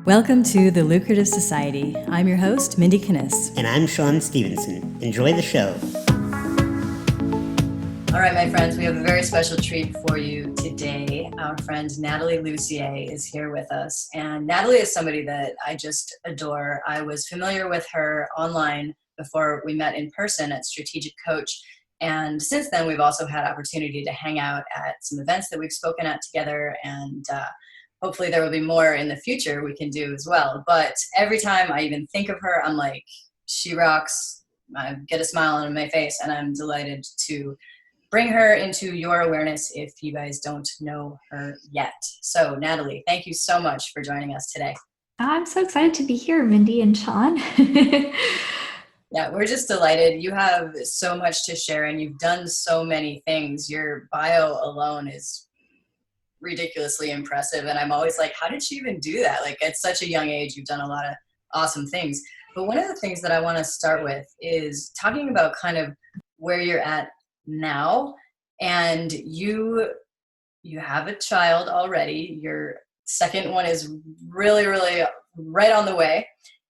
Welcome to The Lucrative Society. I'm your host, Mindy Kinnis. And I'm Sean Stevenson. Enjoy the show. All right, my friends, we have a very special treat for you today. Our friend Nathalie Lussier is here with us. And Nathalie is somebody that I just adore. I was familiar with her online before we met in person at Strategic Coach. And since then, we've also had opportunity to hang out at some events that we've spoken at together. And hopefully there will be more in the future we can do as well. But every time I even think of her, I'm like, she rocks. I get a smile on my face, and I'm delighted to bring her into your awareness if you guys don't know her yet. So Nathalie, thank you so much for joining us today. I'm so excited to be here, Mindy and Sean. Yeah, we're just delighted. You have so much to share, and you've done so many things. Your bio alone is ridiculously impressive, and I'm always like, how did she even do that? Like, at such a young age, you've done a lot of awesome things. But one of the things that I want to start with is talking about kind of where you're at now. And you have a child already. Your second one is really, really right on the way.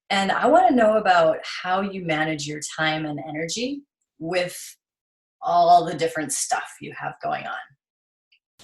And I want to know about how you manage your time and energy with all the different stuff you have going on.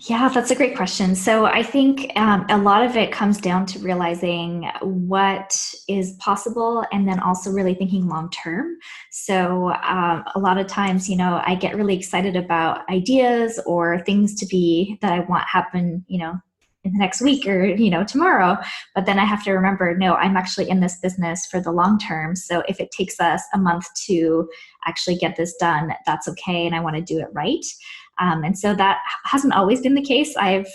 Yeah, that's a great question. So I think a lot of it comes down to realizing what is possible and then also really thinking long term. So a lot of times, I get really excited about ideas or things that I want happen, in the next week or, tomorrow. But then I have to remember, no, I'm actually in this business for the long term. So if it takes us a month to actually get this done, that's okay. And I want to do it right. And so that hasn't always been the case. I've,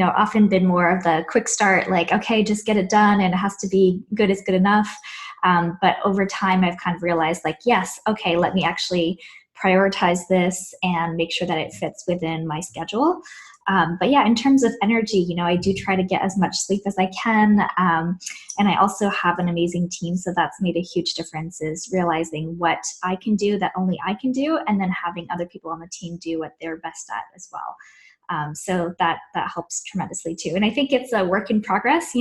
often been more of the quick start, like, okay, just get it done and it has to be good is good enough. But over time, I've kind of realized like, yes, okay, let me actually prioritize this and make sure that it fits within my schedule. But yeah, in terms of energy, I do try to get as much sleep as I can. And I also have an amazing team. So that's made a huge difference, is realizing what I can do that only I can do, and then having other people on the team do what they're best at as well. So that helps tremendously too. And I think it's a work in progress.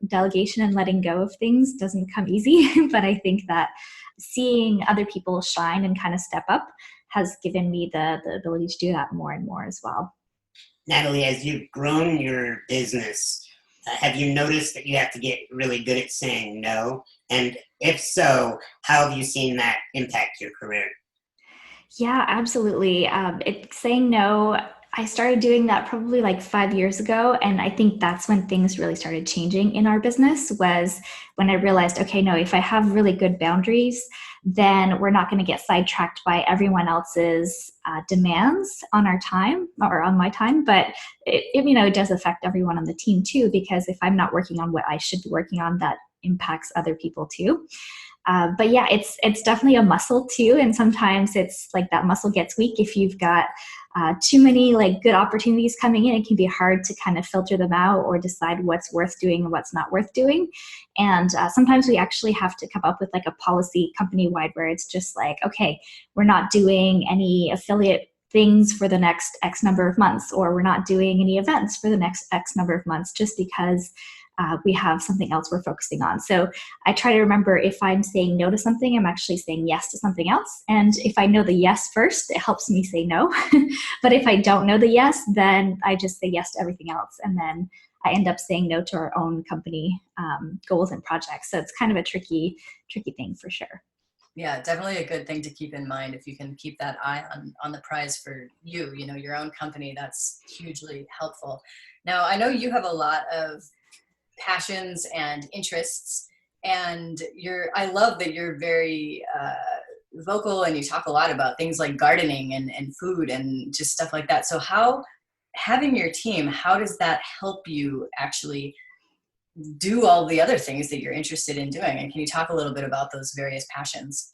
Delegation and letting go of things doesn't come easy, but I think that seeing other people shine and kind of step up has given me the ability to do that more and more as well. Nathalie, as you've grown your business, have you noticed that you have to get really good at saying no? And if so, how have you seen that impact your career? Yeah, absolutely. Saying no, I started doing that probably like 5 years ago. And I think that's when things really started changing in our business, was when I realized, okay, no, if I have really good boundaries, then we're not going to get sidetracked by everyone else's demands on our time or on my time. But it does affect everyone on the team too, because if I'm not working on what I should be working on, that impacts other people too. But yeah, it's definitely a muscle too. And sometimes it's like that muscle gets weak if you've got too many like good opportunities coming in. It can be hard to kind of filter them out or decide what's worth doing and what's not worth doing. And sometimes we actually have to come up with like a policy company-wide where it's just like, okay, we're not doing any affiliate things for the next X number of months, or we're not doing any events for the next X number of months, just because we have something else we're focusing on. So I try to remember, if I'm saying no to something, I'm actually saying yes to something else. And if I know the yes first, it helps me say no. But if I don't know the yes, then I just say yes to everything else. And then I end up saying no to our own company goals and projects. So it's kind of a tricky thing for sure. Yeah, definitely a good thing to keep in mind. If you can keep that eye on the prize for you, your own company, that's hugely helpful. Now, I know you have a lot of passions and interests, and I love that you're very vocal, and you talk a lot about things like gardening and food and just stuff like that. So having your team, how does that help you actually do all the other things that you're interested in doing? And can you talk a little bit about those various passions?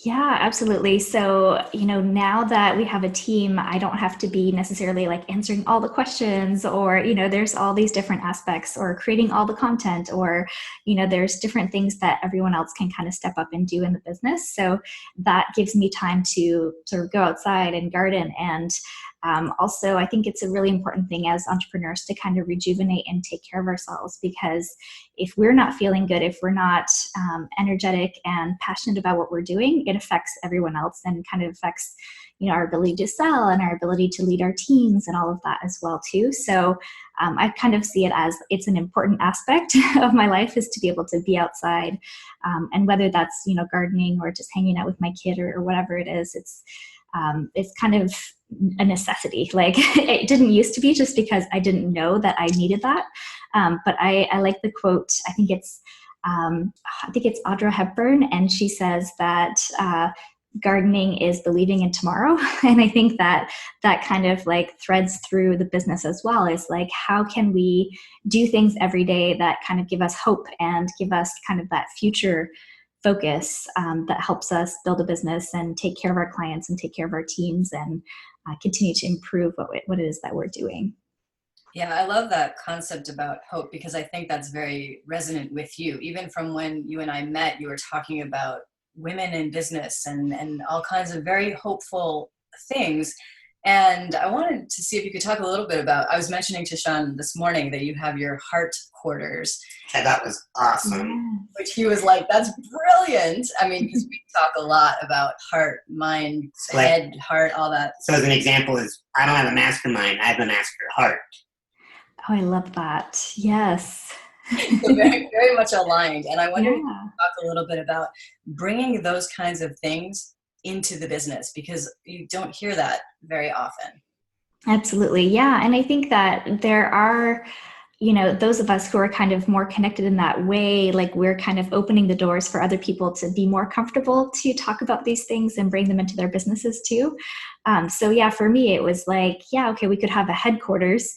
Yeah, absolutely. So, now that we have a team, I don't have to be necessarily like answering all the questions, or, there's all these different aspects, or creating all the content, or, there's different things that everyone else can kind of step up and do in the business. So that gives me time to sort of go outside and garden and Also, I think it's a really important thing as entrepreneurs to kind of rejuvenate and take care of ourselves, because if we're not feeling good, if we're not energetic and passionate about what we're doing, it affects everyone else and kind of affects our ability to sell and our ability to lead our teams and all of that as well too. So I kind of see it as it's an important aspect of my life, is to be able to be outside, and whether that's gardening or just hanging out with my kid or whatever it is, it's kind of a necessity. Like it didn't used to be, just because I didn't know that I needed that. But I like the quote. I think it's Audra Hepburn, and she says that gardening is believing in tomorrow. And I think that kind of like threads through the business as well, is like, how can we do things every day that kind of give us hope and give us kind of that future focus, that helps us build a business and take care of our clients and take care of our teams and continue to improve what it is that we're doing. Yeah, I love that concept about hope, because I think that's very resonant with you. Even from when you and I met, you were talking about women in business and all kinds of very hopeful things. And I wanted to see if you could talk a little bit about, I was mentioning to Sean this morning that you have your heart quarters. And that was awesome. Which he was like, that's brilliant. I mean, because we talk a lot about heart, mind, head, heart, all that. So as an example is, I don't have a mastermind, I have a master heart. Oh, I love that. Yes. So very, very much aligned. And I wonder if you could talk a little bit about bringing those kinds of things into the business, because you don't hear that very often. Absolutely. Yeah. And I think that there are, those of us who are kind of more connected in that way, like we're kind of opening the doors for other people to be more comfortable to talk about these things and bring them into their businesses too. So yeah, for me, it was like, yeah, okay, we could have a headquarters,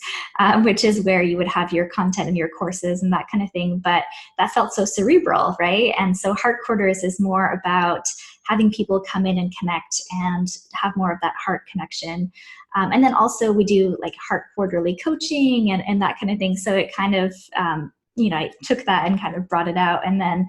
which is where you would have your content and your courses and that kind of thing. But that felt so cerebral, right? And so heart quarters is more about having people come in and connect and have more of that heart connection. And then also we do like heart quarterly coaching and that kind of thing. So it kind of, I took that and kind of brought it out, and then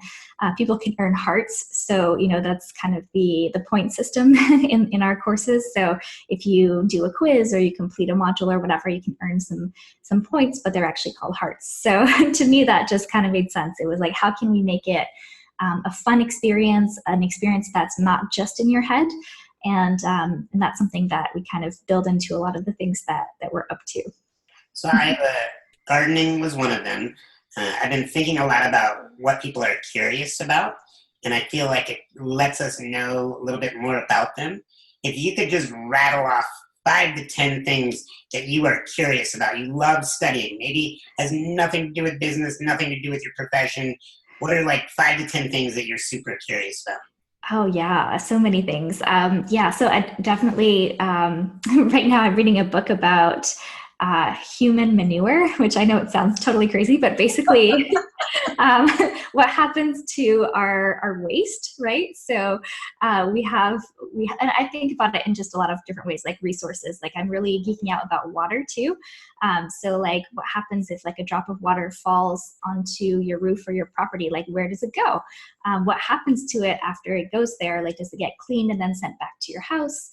people can earn hearts. So, that's kind of the point system in our courses. So if you do a quiz or you complete a module or whatever, you can earn some points, but they're actually called hearts. So to me, that just kind of made sense. It was like, how can we make it a fun experience, an experience that's not just in your head? And that's something that we kind of build into a lot of the things that we're up to. So gardening was one of them. I've been thinking a lot about what people are curious about, and I feel like it lets us know a little bit more about them. If you could just rattle off 5 to 10 things that you are curious about, you love studying, maybe has nothing to do with business, nothing to do with your profession. What are like 5 to 10 things that you're super curious about? Oh yeah, so many things. So I definitely, right now I'm reading a book about human manure, which I know it sounds totally crazy, but basically what happens to our waste, right? So and I think about it in just a lot of different ways, like resources. Like I'm really geeking out about water too. So like what happens if like a drop of water falls onto your roof or your property? Like where does it go? What happens to it after it goes there? Like does it get cleaned and then sent back to your house?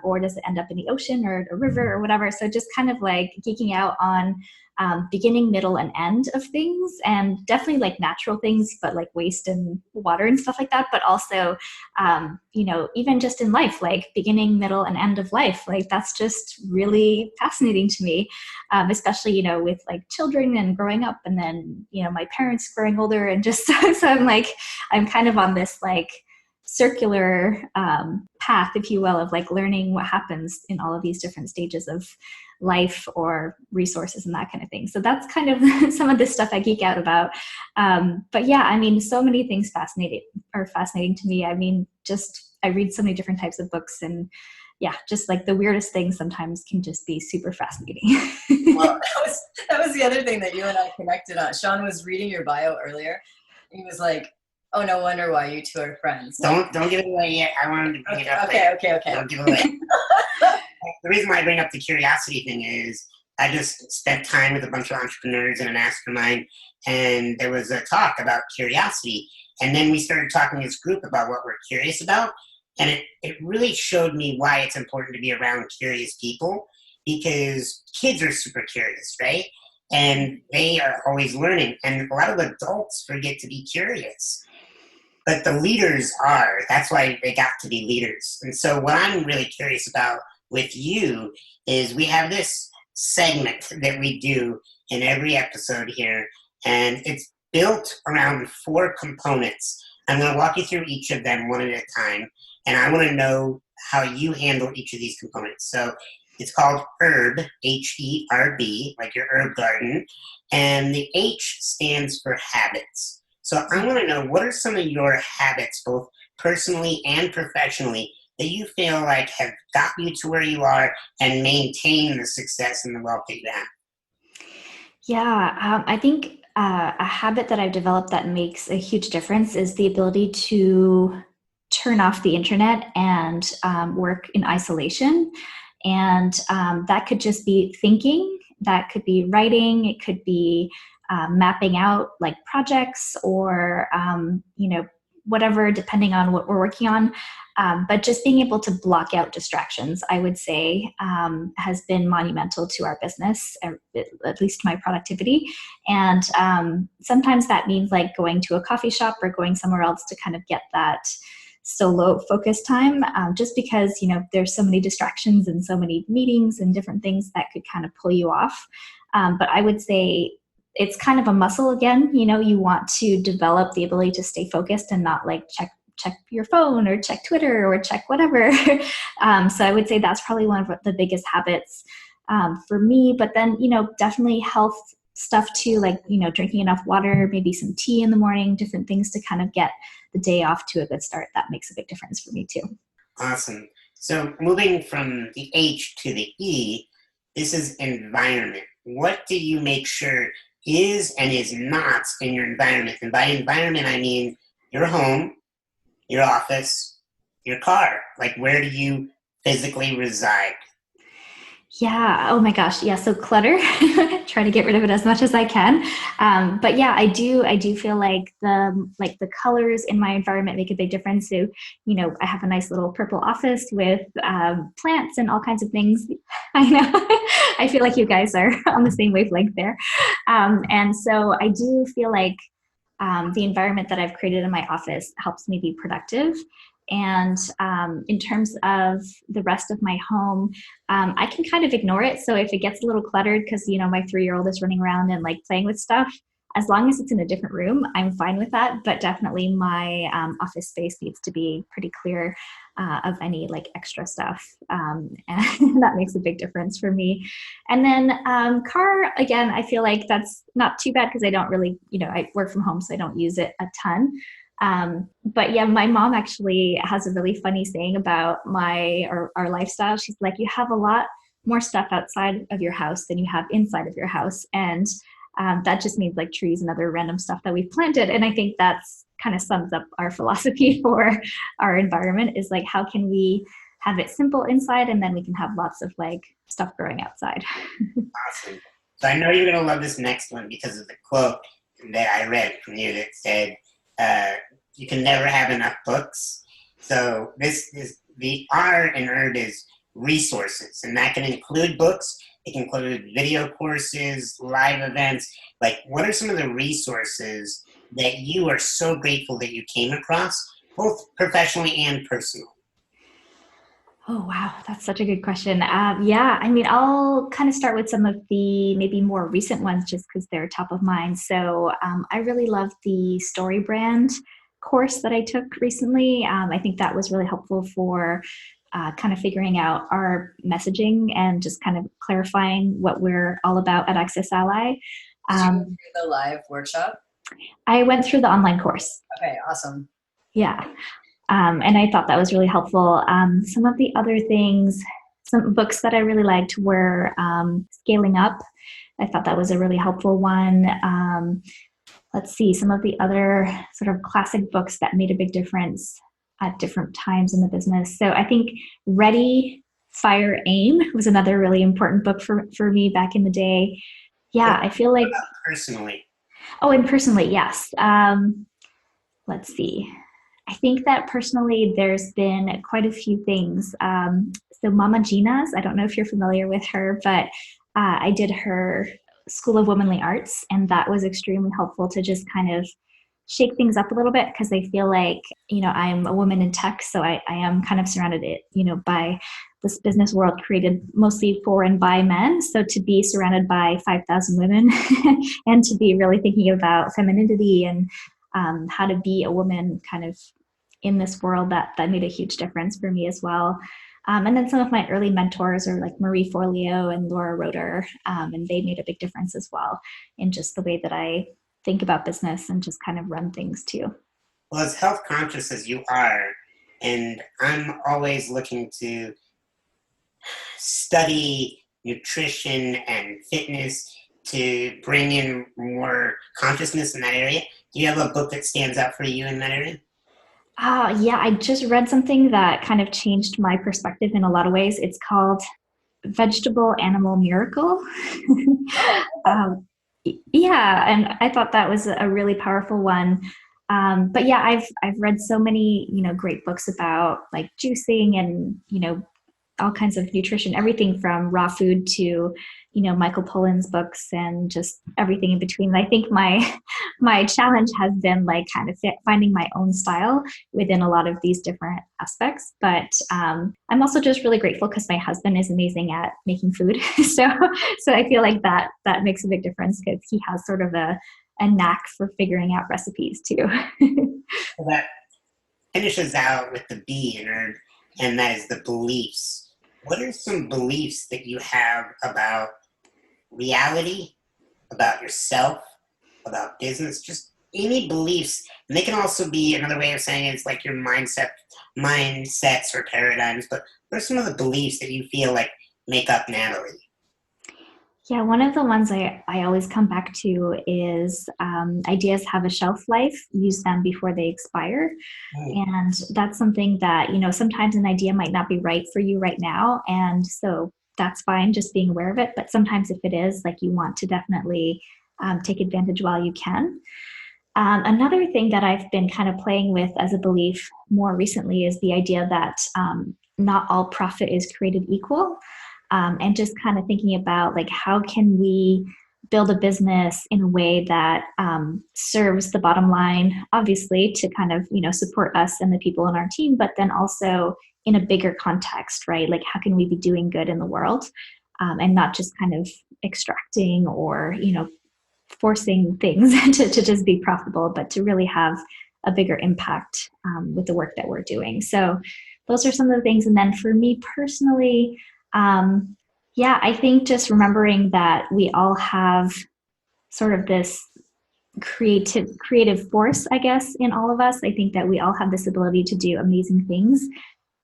Or does it end up in the ocean or a river or whatever? So just kind of like geeking out on beginning, middle, and end of things, and definitely like natural things, but like waste and water and stuff like that. But also, even just in life, like beginning, middle, and end of life, like that's just really fascinating to me, especially, with like children and growing up, and then, my parents growing older, and just, so I'm kind of on this like circular path, if you will, of like learning what happens in all of these different stages of life or resources and that kind of thing. So that's kind of some of the stuff I geek out about. But yeah, I mean, so many things are fascinating to me. I mean, I read so many different types of books, and yeah, just like the weirdest things sometimes can just be super fascinating. Well, that was the other thing that you and I connected on. Sean was reading your bio earlier. He was like, oh, no wonder why you two are friends. Don't give it away yet. I wanted to bring it up. Okay. Don't give it away. The reason why I bring up the curiosity thing is I just spent time with a bunch of entrepreneurs in a mastermind, and there was a talk about curiosity. And then we started talking as a group about what we're curious about. And it really showed me why it's important to be around curious people, because kids are super curious, right? And they are always learning. And a lot of adults forget to be curious. But the leaders are. That's why they got to be leaders. And so what I'm really curious about with you is we have this segment that we do in every episode here, and it's built around 4 components. I'm going to walk you through each of them one at a time, and I want to know how you handle each of these components. So it's called herb, H-E-R-B, like your herb garden, and the H stands for habits. So I want to know, what are some of your habits, both personally and professionally, that you feel like have got you to where you are and maintain the success and the wealth that you have? Yeah, I think a habit that I've developed that makes a huge difference is the ability to turn off the internet and work in isolation. And that could just be thinking, that could be writing, it could be mapping out like projects or, whatever, depending on what we're working on. But just being able to block out distractions, I would say, has been monumental to our business, at least my productivity. And sometimes that means like going to a coffee shop or going somewhere else to kind of get that solo focus time, just because, there's so many distractions and so many meetings and different things that could kind of pull you off. But I would say it's kind of a muscle again. You want to develop the ability to stay focused and not like check your phone or check Twitter or check whatever. So I would say that's probably one of the biggest habits for me. But then, definitely health stuff too, like, drinking enough water, maybe some tea in the morning, different things to kind of get the day off to a good start. That makes a big difference for me too. Awesome. So moving from the H to the E, this is environment. What do you make sure is and is not in your environment? And by environment, I mean your home, your office, your car. Like, where do you physically reside? Yeah. Oh my gosh. Yeah. So clutter, try to get rid of it as much as I can. But yeah, I do feel like the colors in my environment make a big difference. So, I have a nice little purple office with plants and all kinds of things. I know. I feel like you guys are on the same wavelength there. And so I do feel like the environment that I've created in my office helps me be productive. And in terms of the rest of my home, I can kind of ignore it. So if it gets a little cluttered because, my 3-year-old is running around and like playing with stuff, as long as it's in a different room, I'm fine with that. But definitely my office space needs to be pretty clear of any like extra stuff. And that makes a big difference for me. And then car, again, I feel like that's not too bad because I don't really, I work from home, so I don't use it a ton. But yeah, my mom actually has a really funny saying about our lifestyle. She's like, you have a lot more stuff outside of your house than you have inside of your house. And that just means like trees and other random stuff that we've planted. And I think that's kind of sums up our philosophy for our environment, is like, how can we have it simple inside and then we can have lots of like stuff growing outside. Awesome. So I know you're going to love this next one because of the quote that I read from you that said, you can never have enough books. So this is the R in herb is resources, and that can include books. It can include video courses, live events. Like, what are some of the resources that you are so grateful that you came across, both professionally and personally? Oh, wow. That's such a good question. Yeah, I mean, I'll kind of start with some of the maybe more recent ones just because they're top of mind. So I really love the Story Brand course that I took recently. I think that was really helpful for kind of figuring out our messaging and just kind of clarifying what we're all about at Access Ally. Did you go through the live workshop? I went through the online course. Okay, awesome. Yeah. And I thought that was really helpful. Some of the other things, some books that I really liked were Scaling Up. I thought that was a really helpful one. Let's see, some of the other sort of classic books that made a big difference at different times in the business. So I think Ready, Fire, Aim was another really important book for me back in the day. Yeah, I feel like... Personally. Oh, and personally, yes. Let's see. I think that personally, there's been quite a few things. So Mama Gina's, I don't know if you're familiar with her, but I did her School of Womanly Arts, and that was extremely helpful to just kind of shake things up a little bit because I feel like, I'm a woman in tech, so I am kind of surrounded by this business world created mostly for and by men. So to be surrounded by 5,000 women and to be really thinking about femininity and how to be a woman kind of in this world, that made a huge difference for me as well. And then some of my early mentors are like Marie Forleo and Laura Roeder, and they made a big difference as well in just the way that I think about business and just kind of run things too. Well, as health conscious as you are, and I'm always looking to study nutrition and fitness to bring in more consciousness in that area. Do you have a book that stands out for you in that area? Yeah, I just read something that kind of changed my perspective in a lot of ways. It's called Vegetable Animal Miracle. um, yeah, and I thought that was a really powerful one. But yeah, I've read so many great books about like juicing and all kinds of nutrition, everything from raw food to Michael Pollan's books and just everything in between. I think my challenge has been like kind of finding my own style within a lot of these different aspects. But I'm also just really grateful because my husband is amazing at making food. so I feel like that makes a big difference because he has sort of a knack for figuring out recipes too. Well, that finishes out with the B in her, and that is the beliefs. What are some beliefs that you have about reality, about yourself, about business, just any beliefs? And they can also be another way of saying it's like your mindsets or paradigms, but what are some of the beliefs that you feel like make up Nathalie? Yeah, one of the ones I always come back to is ideas have a shelf life, use them before they expire. And that's something that, sometimes an idea might not be right for you right now. And so that's fine, just being aware of it. But sometimes if it is, like you want to definitely take advantage while you can. Another thing that I've been kind of playing with as a belief more recently is the idea that not all profit is created equal. And just kind of thinking about like how can we build a business in a way that serves the bottom line, obviously to kind of support us and the people on our team, but then also in a bigger context, right? Like how can we be doing good in the world and not just kind of extracting or forcing things to just be profitable, but to really have a bigger impact with the work that we're doing. So those are some of the things. And then for me personally, I think just remembering that we all have sort of this creative force, I guess, in all of us. I think that we all have this ability to do amazing things.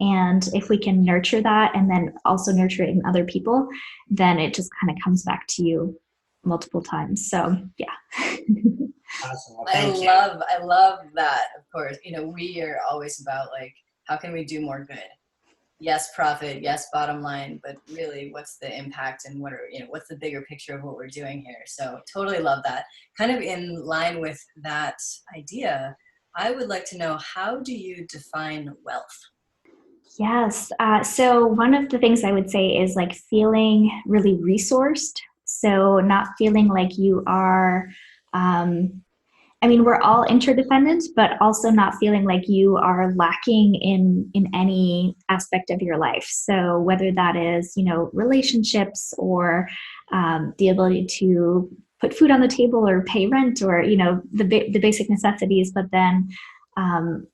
And if we can nurture that and then also nurture it in other people, then it just kind of comes back to you multiple times. So, yeah. Awesome. Well, I love that. Of course, we are always about like, how can we do more good? Yes, profit, yes, bottom line, but really what's the impact and what's the bigger picture of what we're doing here? So totally love that. Kind of in line with that idea, I would like to know, how do you define wealth? Yes. So one of the things I would say is like feeling really resourced. So not feeling like you are, we're all interdependent, but also not feeling like you are lacking in any aspect of your life. So whether that is, relationships or the ability to put food on the table or pay rent or, the basic necessities, but then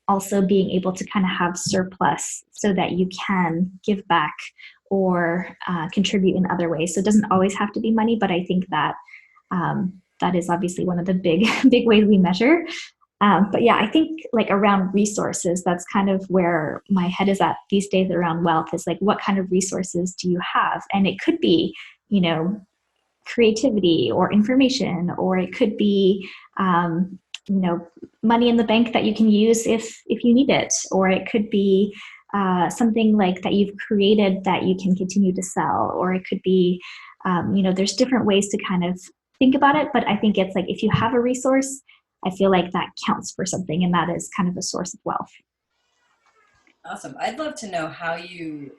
also being able to kind of have surplus so that you can give back or contribute in other ways. So it doesn't always have to be money, but I think that that is obviously one of the big ways we measure. But yeah, I think like around resources, that's kind of where my head is at these days around wealth, is like, what kind of resources do you have? And it could be, creativity or information, or it could be, money in the bank that you can use if you need it, or it could be something like that you've created that you can continue to sell, or it could be, there's different ways to kind of think about it. But I think it's like, if you have a resource, I feel like that counts for something, and that is kind of a source of wealth. Awesome. I'd love to know how you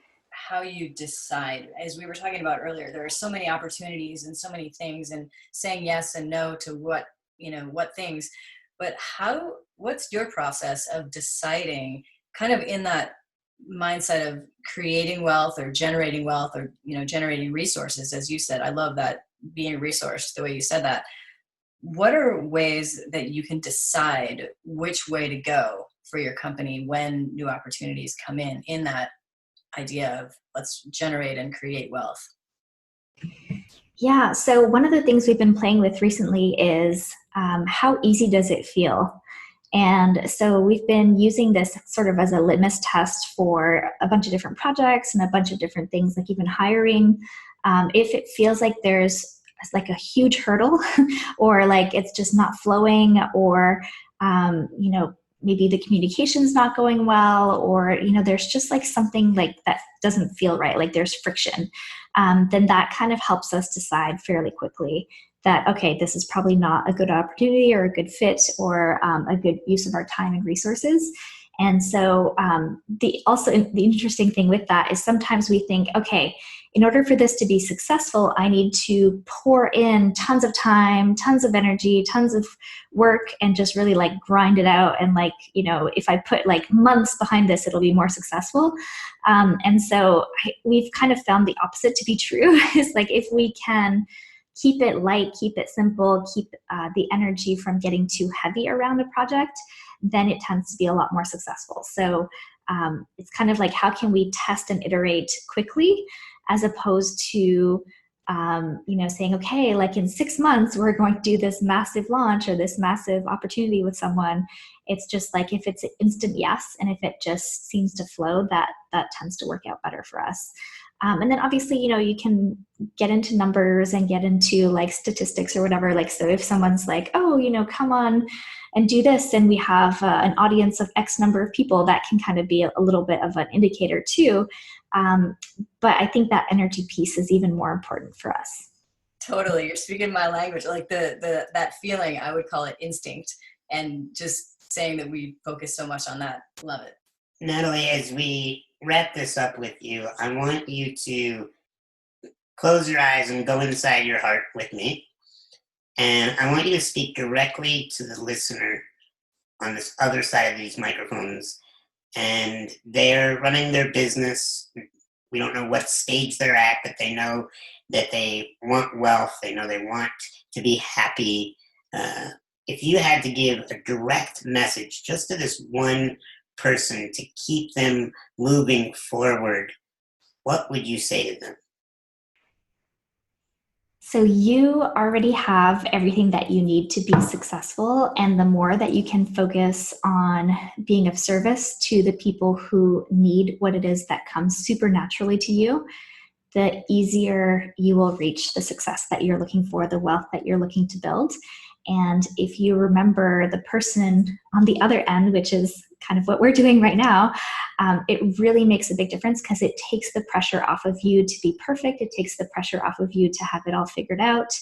decide. As we were talking about earlier, there are so many opportunities and so many things, and saying yes and no to what things. But what's your process of deciding, kind of in that mindset of creating wealth or generating wealth, or generating resources, as you said? I love that, being a resource, the way you said that. What are ways that you can decide which way to go for your company when new opportunities come in that idea of let's generate and create wealth? Yeah, so one of the things we've been playing with recently is how easy does it feel? And so we've been using this sort of as a litmus test for a bunch of different projects and a bunch of different things, like even hiring. If it feels like there's like a huge hurdle or like it's just not flowing, or maybe the communication's not going well, or there's just like something like that doesn't feel right, like there's friction, then that kind of helps us decide fairly quickly that, okay, this is probably not a good opportunity or a good fit, or a good use of our time and resources. And so the interesting thing with that is sometimes we think, okay, in order for this to be successful, I need to pour in tons of time, tons of energy, tons of work, and just really like grind it out. And like, if I put like months behind this, it'll be more successful. And so we've kind of found the opposite to be true. Is like, if we can keep it light, keep it simple, keep the energy from getting too heavy around a project, then it tends to be a lot more successful. So it's kind of like, how can we test and iterate quickly, as opposed to, saying, okay, like in 6 months, we're going to do this massive launch or this massive opportunity with someone. It's just like, if it's an instant yes, and if it just seems to flow, that tends to work out better for us. And then obviously, you can get into numbers and get into like statistics or whatever. Like, so if someone's like, oh, come on and do this, and we have an audience of X number of people, that can kind of be a little bit of an indicator too. But I think that energy piece is even more important for us. Totally. You're speaking my language. Like that feeling, I would call it instinct. And just saying that we focus so much on that. Love it. Nathalie, as we wrap this up with you, I want you to close your eyes and go inside your heart with me. And I want you to speak directly to the listener on this other side of these microphones. And they're running their business. We don't know what stage they're at, but they know that they want wealth. They know they want to be happy. If you had to give a direct message just to this one person to keep them moving forward, what would you say to them? So you already have everything that you need to be successful, and the more that you can focus on being of service to the people who need what it is that comes supernaturally to you, the easier you will reach the success that you're looking for, the wealth that you're looking to build. And if you remember the person on the other end, which is kind of what we're doing right now, it really makes a big difference, because it takes the pressure off of you to be perfect. It takes the pressure off of you to have it all figured out.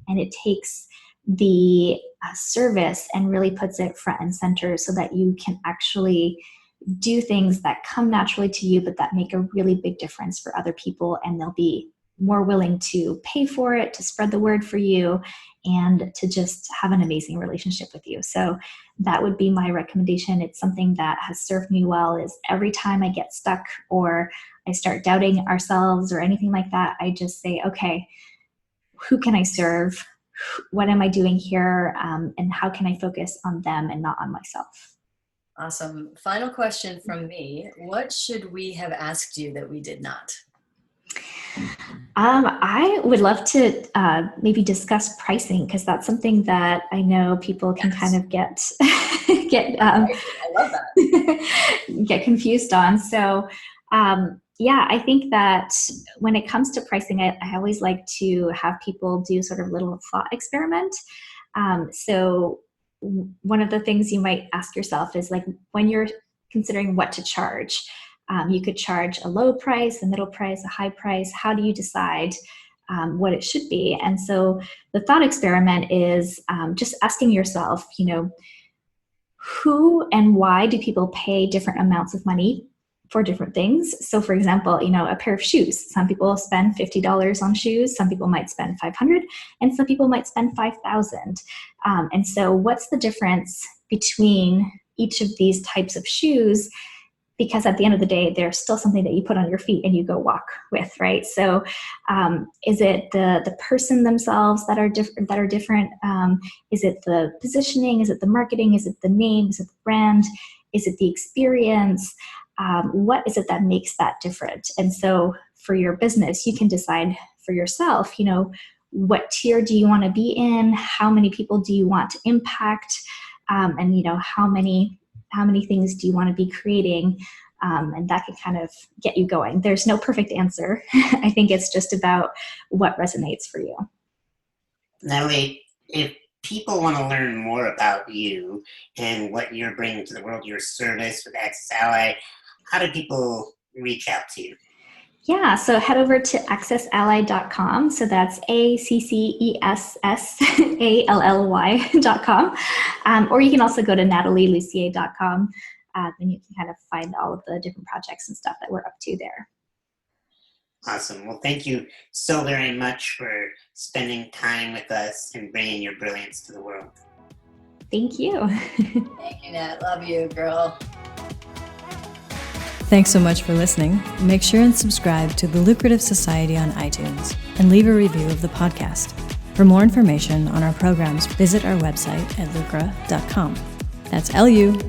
And it takes the service and really puts it front and center, so that you can actually do things that come naturally to you, but that make a really big difference for other people. And they'll be more willing to pay for it, to spread the word for you, and to just have an amazing relationship with you. So that would be my recommendation. It's something that has served me well, is every time I get stuck or I start doubting ourselves or anything like that, I just say, okay, who can I serve? What am I doing here? And how can I focus on them and not on myself? Awesome. Final question from me. What should we have asked you that we did not? I would love to maybe discuss pricing, because that's something that I know people can kind of get I love that. get confused on. So I think that when it comes to pricing, I always like to have people do sort of a little thought experiment. So one of the things you might ask yourself is, like, when you're considering what to charge, you could charge a low price, a middle price, a high price. How do you decide what it should be. And so the thought experiment is just asking yourself, who and why do people pay different amounts of money for different things? So for example, a pair of shoes. Some people spend $50 on shoes. Some people might spend $500, and some people might spend $5,000. And so what's the difference between each of these types of shoes? Because at the end of the day, they're still something that you put on your feet and you go walk with, right? So is it the person themselves that are different? Is it the positioning? Is it the marketing? Is it the name? Is it the brand? Is it the experience? What is it that makes that different? And so for your business, you can decide for yourself, what tier do you want to be in? How many people do you want to impact? And how many things do you want to be creating? And that can kind of get you going. There's no perfect answer. I think it's just about what resonates for you. Natalie, if people want to learn more about you and what you're bringing to the world, your service with Access Ally, how do people reach out to you? Yeah, so head over to accessally.com. So that's accessally.com. Or you can also go to natalielussier.com, and you can kind of find all of the different projects and stuff that we're up to there. Awesome. Well, thank you so very much for spending time with us and bringing your brilliance to the world. Thank you. Thank you, Nat. Love you, girl. Thanks so much for listening. Make sure and subscribe to The Lucrative Society on iTunes and leave a review of the podcast. For more information on our programs, visit our website at lucra.com. That's lucra.com.